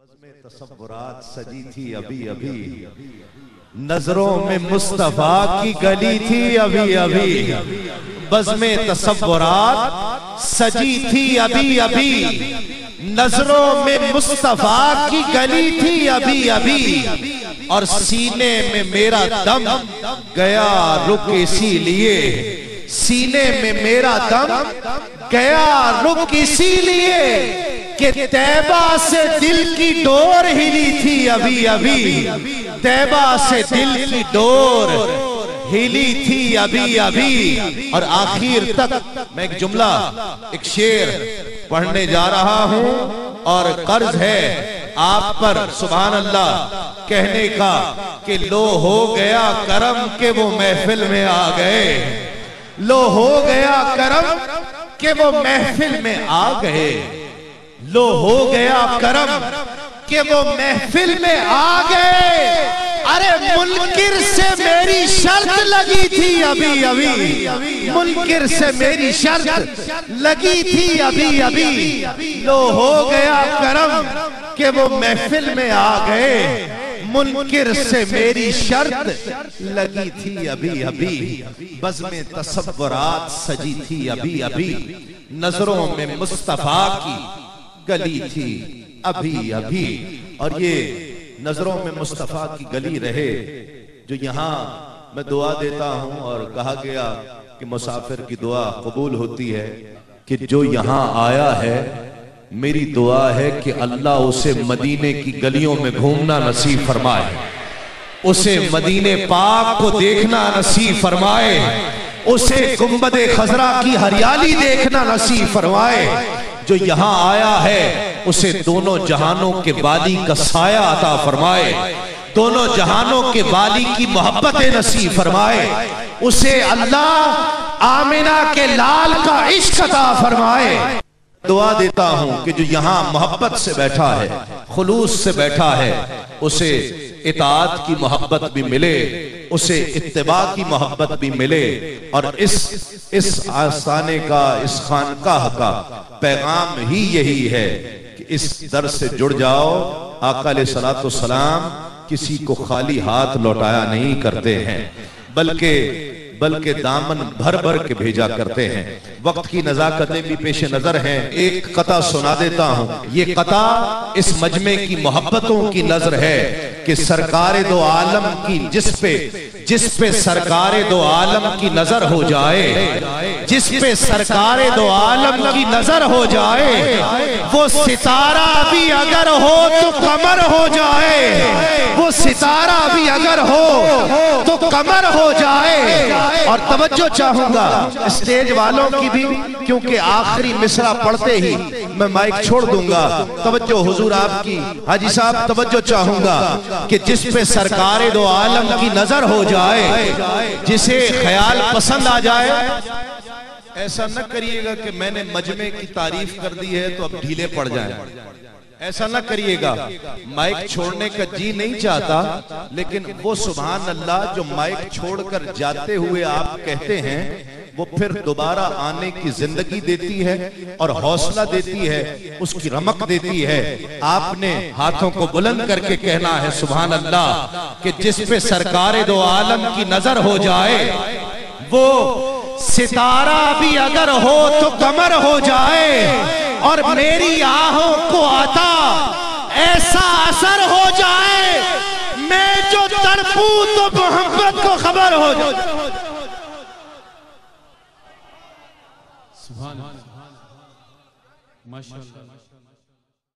में तसव्वुरात सजी थी अभी अभी, नजरों में मुस्तफा की गली थी अभी अभी। बज़्मे तसव्वुरात सजी थी अभी अभी, नजरों में मुस्तफा की गली थी अभी अभी। और सीने में मेरा दम गया रुक इसीलिए, सीने में मेरा दम गया रुक इसीलिए कि तैबा से दिल की डोर हिली थी अभी अभी। तैबा से दिल की डोर हिली थी अभी अभी। और आखिर तक मैं एक जुमला, एक शेर पढ़ने जा रहा हूं और कर्ज है आप पर सुभान अल्लाह कहने का कि लो हो गया करम के वो महफिल में आ गए। लो हो गया करम के वो महफिल में आ गए। लो हो गया करम के वो महफिल में आ गए। अरे मुनकिर से मेरी शर्त लगी थी अभी अभी, मुनकिर से मेरी शर्त लगी थी अभी अभी। लो हो गया करम के वो महफिल में आ गए। मुनकिर से मेरी शर्त लगी थी अभी अभी। बज़्मे तसव्वुरात सजी थी अभी अभी, नजरों में मुस्तफा की गली थी अभी अभी। और ये नजरों में मुस्तफा की गली रहे जो यहाँ मैं दुआ देता हूँ। और कहा गया कि मुसाफिर की दुआ कबूल होती है, कि जो यहाँ आया है मेरी दुआ है कि अल्लाह उसे मदीने की गलियों में घूमना नसीब फरमाए, उसे मदीने पाक को देखना नसीब फरमाए, उसे गुंबदे खजरा की हरियाली देखना नसीब फरमाए। जो यहाँ आया है उसे दोनों जहानों के बाली का साया अता फरमाए, दोनों जहानों के बाली की मोहब्बतें नसीब फरमाए, उसे अल्लाह आमिना के लाल का इश्क अता फरमाए। दुआ देता हूं कि जो यहाँ मोहब्बत से बैठा है, खुलूस से बैठा है, उसे इताअत की मोहब्बत भी मिले, उसे इत्तिबा की मोहब्बत भी मिले। और इस आस्थाने का, इस खानकाह का पैगाम ही यही है कि इस दर से जुड़ जाओ। आका अलैहिस्सलातु वस्सलाम किसी को खाली हाथ लौटाया नहीं करते हैं, बल्कि दामन भर भर के भेजा करते हैं। वक्त की नजाकतें भी पेश नजर हैं। एक कता सुना देता हूं। ये कता इस मजमे की मोहब्बतों की नजर है कि सरकारे दो आलम की जिस पे सरकारे दो आलम की नजर हो जाए, जिस पे सरकारे दो आलम की नजर हो जाए, वो सितारा भी अगर हो तो कमर हो जाए, वो सितारा भी अगर हो तो कमर हो जाए। और तवज्जो चाहूंगा स्टेज वालों की भी, क्योंकि आखिरी मिसरा पढ़ते ही मैं माइक छोड़ दूंगा। तवज्जो हुजूर आपकी, हाजी साहब तवज्जो चाहूंगा कि जिस पे सरकारे दो आलम की नजर हो जाए, जिसे ख्याल पसंद आ जाए। ऐसा न करिएगा कि मैंने मजमे की तारीफ कर दी है तो अब ढीले पड़ जाए, ऐसा ना करिएगा। माइक छोड़ने का जी नहीं चाहता, लेकिन वो सुभान अल्लाह जो माइक छोड़कर जाते हुए आप कहते हैं, वो फिर दोबारा आने की जिंदगी देती है और हौसला देती है, उसकी रमक देती है। आपने हाथों को बुलंद करके कहना है सुभान अल्लाह कि जिस पे सरकारे दो आलम की नजर हो जाए, वो सितारा भी अगर हो तो कमर हो जाए। और मेरी आहों को आता ऐसा असर हो जाए, मैं जो तड़पूं तो मोहब्बत को खबर हो जाए। सुभान अल्लाह, माशाअल्लाह।